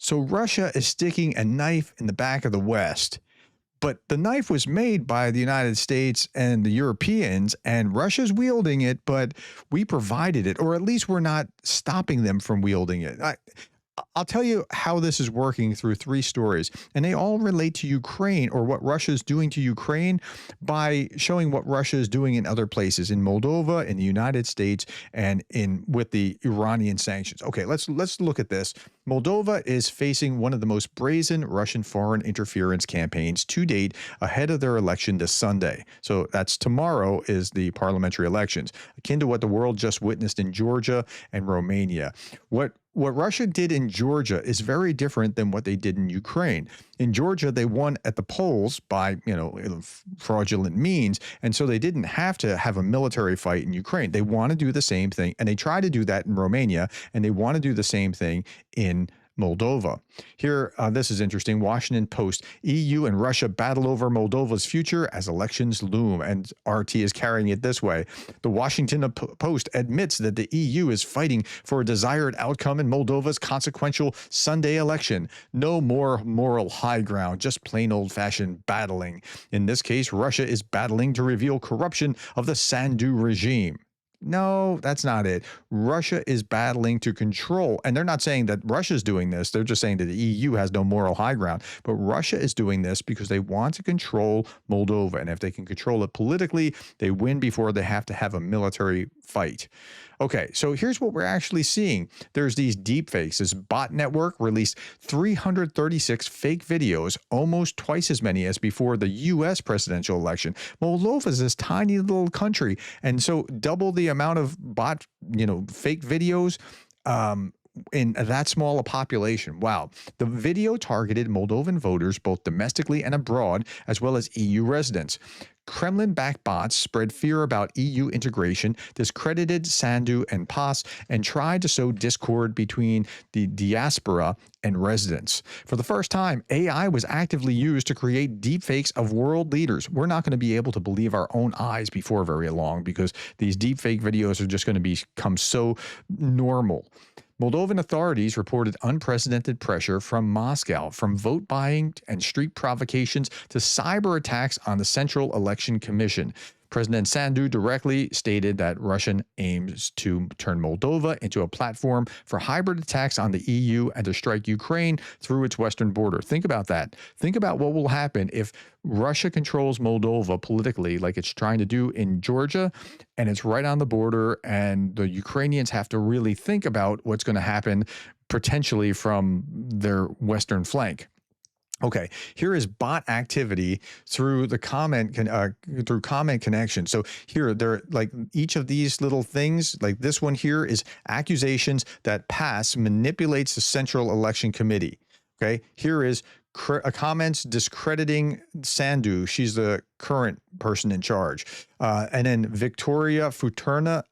So Russia is sticking a knife in the back of the West. But the knife was made by the United States and the Europeans, and Russia's wielding it, but we provided it, or at least we're not stopping them from wielding it. I'll tell you how this is working through three stories, and they all relate to Ukraine or what Russia is doing to Ukraine by showing what Russia is doing in other places, in Moldova, in the United States, and in with the Iranian sanctions. Okay, let's look at this. Moldova is facing one of the most brazen Russian foreign interference campaigns to date ahead of their election this Sunday. So that's tomorrow is the parliamentary elections, akin to what the world just witnessed in Georgia and Romania. What Russia did in Georgia is very different than what they did in Ukraine. In Georgia, they won at the polls by, fraudulent means, and so they didn't have to have a military fight in Ukraine. They want to do the same thing, and they try to do that in Romania, and they want to do the same thing in Moldova. Here, this is interesting. Washington Post, EU and Russia battle over Moldova's future as elections loom. And RT is carrying it this way. The Washington Post admits that the EU is fighting for a desired outcome in Moldova's consequential Sunday election. No more moral high ground, just plain old-fashioned battling. In this case, Russia is battling to reveal corruption of the Sandu regime. No, that's not it. Russia is battling to control, and they're not saying that Russia's doing this. They're just saying that the EU has no moral high ground. But Russia is doing this because they want to control Moldova, and if they can control it politically, they win before they have to have a military fight. Okay, so here's what we're actually seeing. There's these deep fakes. This bot network released 336 fake videos, almost twice as many as before the U.S. presidential election. Moldova is this tiny little country, and so double the amount of fake videos in that small a population. Wow. The video targeted Moldovan voters both domestically and abroad, as well as EU residents. Kremlin-backed bots spread fear about EU integration, discredited Sandu and PAS, and tried to sow discord between the diaspora and residents. For the first time, AI was actively used to create deepfakes of world leaders. We're not going to be able to believe our own eyes before very long because these deepfake videos are just going to become so normal. Moldovan authorities reported unprecedented pressure from Moscow, from vote buying and street provocations to cyber attacks on the Central Election Commission. President Sandu directly stated that Russia aims to turn Moldova into a platform for hybrid attacks on the EU and to strike Ukraine through its western border. Think about that. Think about what will happen if Russia controls Moldova politically, like it's trying to do in Georgia, and it's right on the border, and the Ukrainians have to really think about what's going to happen potentially from their western flank. Okay, here is bot activity through the comment connection. So here, they're like each of these little things, like this one here is accusations that PAS manipulates the Central Election Committee. Okay, here is comments discrediting Sandu. She's the current person in charge. And then Victoria Futina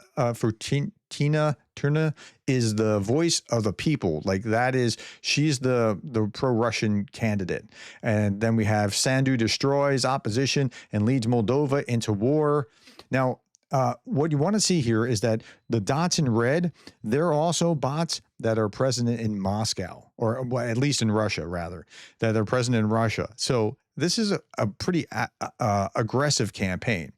is the voice of the people. Like that is, she's the pro-Russian candidate. And then we have Sandu destroys opposition and leads Moldova into war. Now, what you want to see here is that the dots in red, they're also bots that are present in Moscow, or well, at least in Russia, rather, that are present in Russia. So this is a pretty aggressive campaign.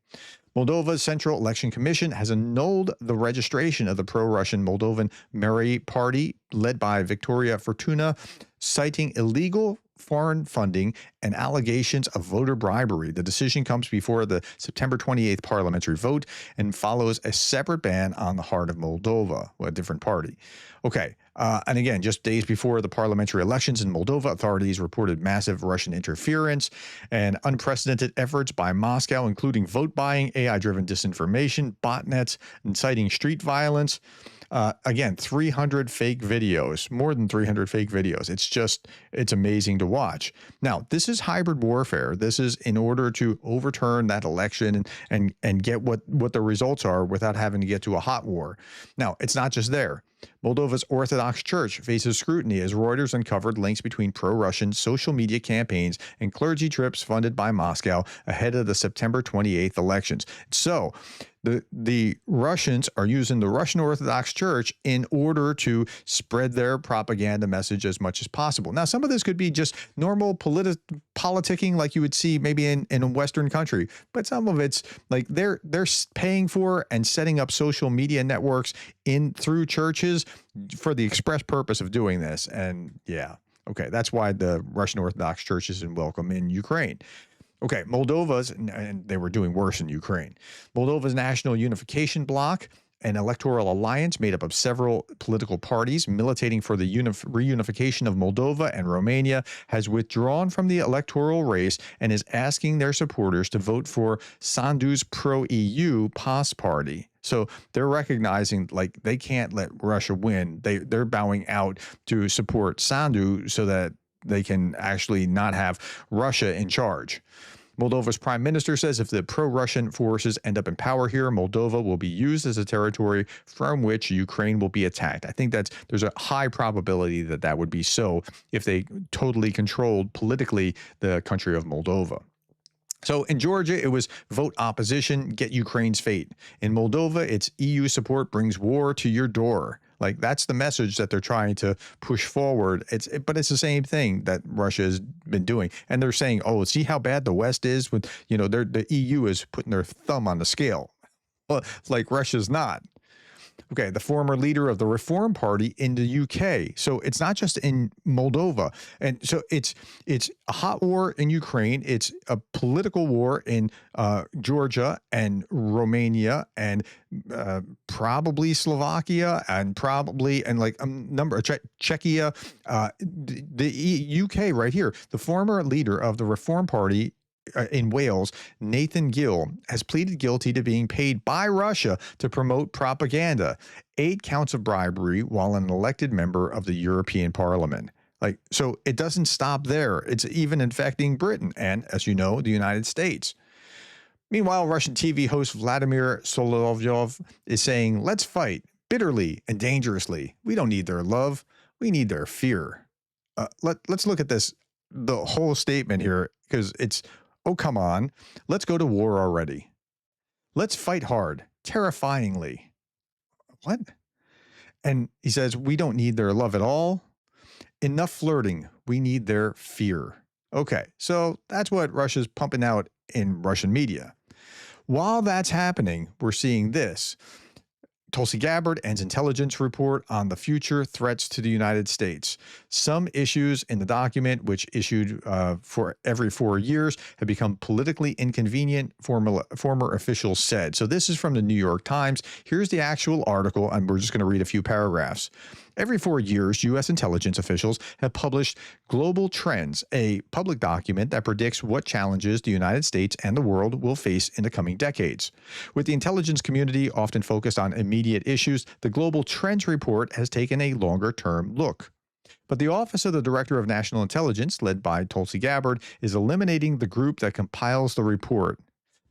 Moldova's Central Election Commission has annulled the registration of the pro-Russian Moldovan Mary Party, led by Victoria Fortuna, citing illegal foreign funding and allegations of voter bribery. The decision comes before the September 28th parliamentary vote and follows a separate ban on the Heart of Moldova, a different party. Okay, and again, just days before the parliamentary elections in Moldova, authorities reported massive Russian interference and unprecedented efforts by Moscow, including vote buying, AI-driven disinformation, botnets, inciting street violence. Again, 300 fake videos, more than 300 fake videos. It's amazing to watch. Now, this is hybrid warfare. This is in order to overturn that election and get what the results are without having to get to a hot war. Now, it's not just there. Moldova's Orthodox Church faces scrutiny as Reuters uncovered links between pro-Russian social media campaigns and clergy trips funded by Moscow ahead of the September 28th elections. So, The Russians are using the Russian Orthodox Church in order to spread their propaganda message as much as possible. Now, some of this could be just normal politicking like you would see maybe in a Western country, but some of it's like they're paying for and setting up social media networks in through churches for the express purpose of doing this. And yeah, okay, that's why the Russian Orthodox Church isn't welcome in Ukraine. Okay, Moldova's, and they were doing worse in Ukraine. Moldova's National Unification Bloc, an electoral alliance made up of several political parties militating for the reunification of Moldova and Romania, has withdrawn from the electoral race and is asking their supporters to vote for Sandu's pro-EU PAS party. So they're recognizing like they can't let Russia win. They're bowing out to support Sandu so that they can actually not have Russia in charge. Moldova's prime minister says if the pro-Russian forces end up in power here, Moldova will be used as a territory from which Ukraine will be attacked. I think there's a high probability that that would be so if they totally controlled politically the country of Moldova. So in Georgia, it was vote opposition, get Ukraine's fate. In Moldova, it's EU support brings war to your door. Like that's the message that they're trying to push forward. But it's the same thing that Russia has been doing. And they're saying, oh, see how bad the West is with, the EU is putting their thumb on the scale. Well, like Russia's not. Okay, the former leader of the Reform Party in the UK. So it's not just in Moldova. And so it's a hot war in Ukraine. It's a political war in Georgia and Romania and probably Slovakia and like a number of Czechia. The UK right here, the former leader of the Reform Party in Wales, Nathan Gill, has pleaded guilty to being paid by Russia to promote propaganda, 8 counts of bribery while an elected member of the European Parliament. Like, so it doesn't stop there. It's even infecting Britain and, as you know, the United States. Meanwhile, Russian TV host Vladimir Solovyov is saying, let's fight bitterly and dangerously. We don't need their love. We need their fear. Let's look at the whole statement here, because it's, oh, come on. Let's go to war already. Let's fight hard, terrifyingly. What? And he says, we don't need their love at all. Enough flirting. We need their fear. Okay, so that's what Russia's pumping out in Russian media. While that's happening, we're seeing this. Tulsi Gabbard ends intelligence report on the future threats to the United States. Some issues in the document, which issued for every 4 years, have become politically inconvenient, former officials said. So this is from the New York Times. Here's the actual article, and we're just going to read a few paragraphs. Every 4 years, U.S. intelligence officials have published Global Trends, a public document that predicts what challenges the United States and the world will face in the coming decades. With the intelligence community often focused on immediate issues, the Global Trends report has taken a longer-term look. But the Office of the Director of National Intelligence, led by Tulsi Gabbard, is eliminating the group that compiles the report.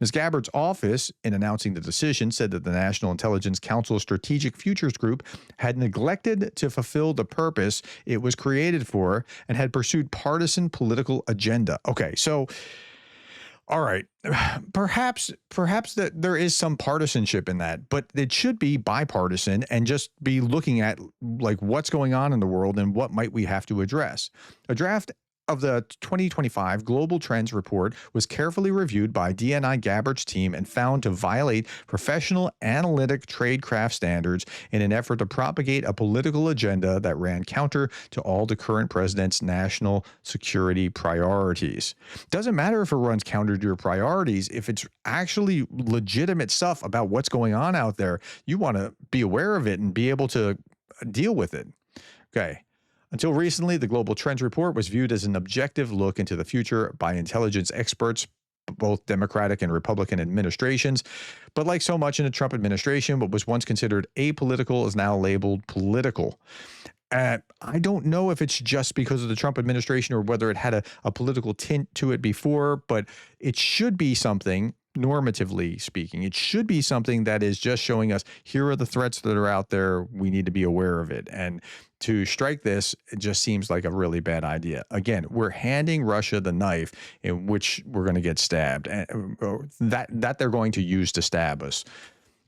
Ms. Gabbard's office, in announcing the decision, said that the National Intelligence Council Strategic Futures Group had neglected to fulfill the purpose it was created for and had pursued partisan political agenda. Okay, so, all right, perhaps that there is some partisanship in that, but it should be bipartisan and just be looking at like what's going on in the world and what might we have to address. A draft of the 2025 Global Trends report was carefully reviewed by DNI Gabbard's team and found to violate professional analytic tradecraft standards in an effort to propagate a political agenda that ran counter to all the current president's national security priorities. Doesn't matter if it runs counter to your priorities, if it's actually legitimate stuff about what's going on out there, you want to be aware of it and be able to deal with it. Okay. Until recently, the Global Trends report was viewed as an objective look into the future by intelligence experts, both Democratic and Republican administrations. But like so much in the Trump administration, what was once considered apolitical is now labeled political. I don't know if it's just because of the Trump administration or whether it had a political tint to it before, but it should be something, normatively speaking, it should be something that is just showing us here are the threats that are out there. We need to be aware of it. And to strike this, it just seems like a really bad idea. Again, we're handing Russia the knife in which we're going to get stabbed, and that they're going to use to stab us.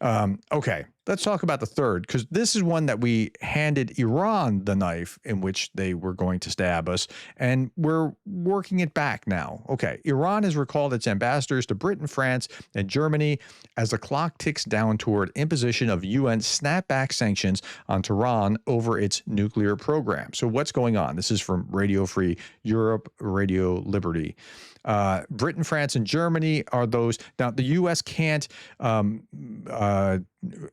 Okay, let's talk about the third, because this is one that we handed Iran the knife in which they were going to stab us, and we're working it back now. Okay, Iran has recalled its ambassadors to Britain, France, and Germany as the clock ticks down toward imposition of UN snapback sanctions on Tehran over its nuclear program. So what's going on? This is from Radio Free Europe, Radio Liberty. Britain, France, and Germany are those. Now, the U.S. can't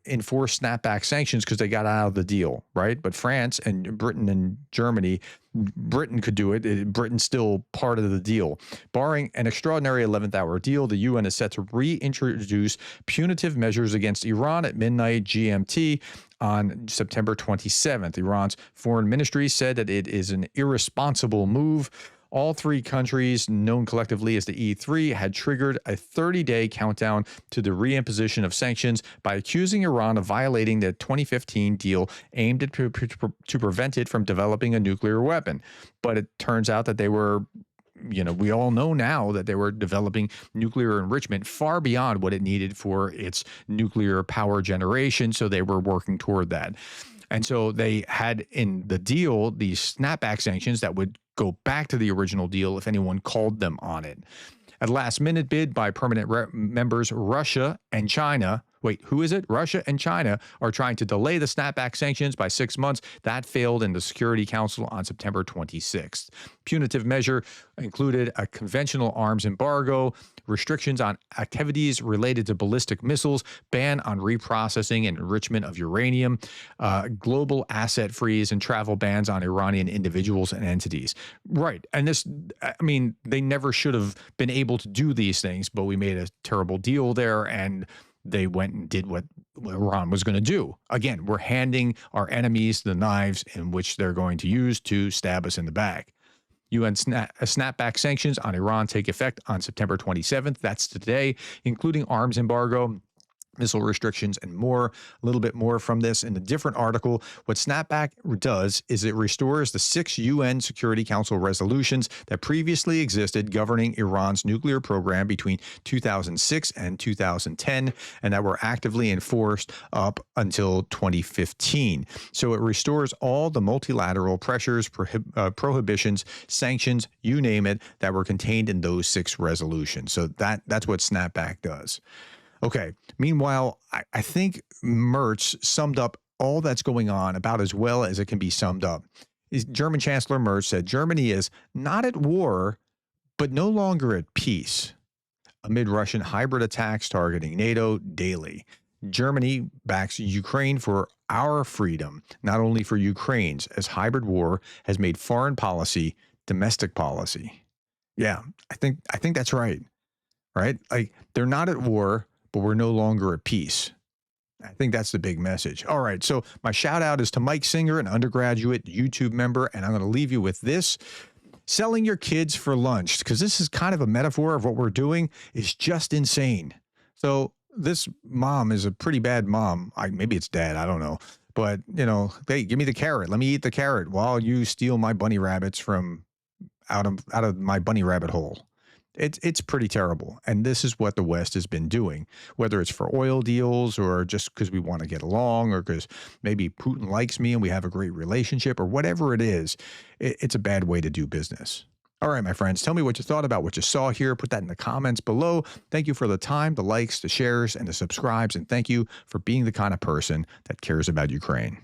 enforce snapback sanctions because they got out of the deal, right? But France and Britain and Germany, Britain could do it. Britain's still part of the deal. Barring an extraordinary 11th hour deal, the UN is set to reintroduce punitive measures against Iran at midnight GMT on September 27th. Iran's foreign ministry said that it is an irresponsible move. All three countries, known collectively as the E3, had triggered a 30-day countdown to the reimposition of sanctions by accusing Iran of violating the 2015 deal aimed at to prevent it from developing a nuclear weapon. But it turns out that they were, we all know now that they were developing nuclear enrichment far beyond what it needed for its nuclear power generation, so they were working toward that. And so they had in the deal these snapback sanctions that would go back to the original deal if anyone called them on it. At last-minute bid by permanent members Russia and China. Wait, who is it? Russia and China are trying to delay the snapback sanctions by 6 months. That failed in the Security Council on September 26th. Punitive measure included a conventional arms embargo, restrictions on activities related to ballistic missiles, ban on reprocessing and enrichment of uranium, global asset freeze, and travel bans on Iranian individuals and entities. Right. And this, they never should have been able to do these things, but we made a terrible deal there, and they went and did what Iran was going to do. Again, we're handing our enemies the knives in which they're going to use to stab us in the back. UN snapback sanctions on Iran take effect on September 27th. That's today, including arms embargo, missile restrictions, and more. A little bit more from this in a different article. What snapback does is it restores the 6 UN Security Council resolutions that previously existed governing Iran's nuclear program between 2006 and 2010, and that were actively enforced up until 2015. So it restores all the multilateral pressures, prohibitions, sanctions, you name it, that were contained in those 6 resolutions. So that's what snapback does. Okay. Meanwhile, I think Merz summed up all that's going on about as well as it can be summed up. German Chancellor Merz said Germany is not at war, but no longer at peace amid Russian hybrid attacks targeting NATO daily. Germany backs Ukraine for our freedom, not only for Ukraine's, as hybrid war has made foreign policy domestic policy. Yeah, I think that's right. Right? Like, they're not at war, but we're no longer at peace. I think that's the big message. All right, so my shout out is to Mike Singer, an undergraduate YouTube member, and I'm going to leave you with this. Selling your kids for lunch, because this is kind of a metaphor of what we're doing, is just insane. So this mom is a pretty bad mom. Maybe it's dad, I don't know. But, hey, give me the carrot. Let me eat the carrot while you steal my bunny rabbits from out of my bunny rabbit hole. It's pretty terrible. And this is what the West has been doing, whether it's for oil deals or just because we want to get along or because maybe Putin likes me and we have a great relationship or whatever it is. It's a bad way to do business. All right, my friends, tell me what you thought about what you saw here. Put that in the comments below. Thank you for the time, the likes, the shares, and the subscribes. And thank you for being the kind of person that cares about Ukraine.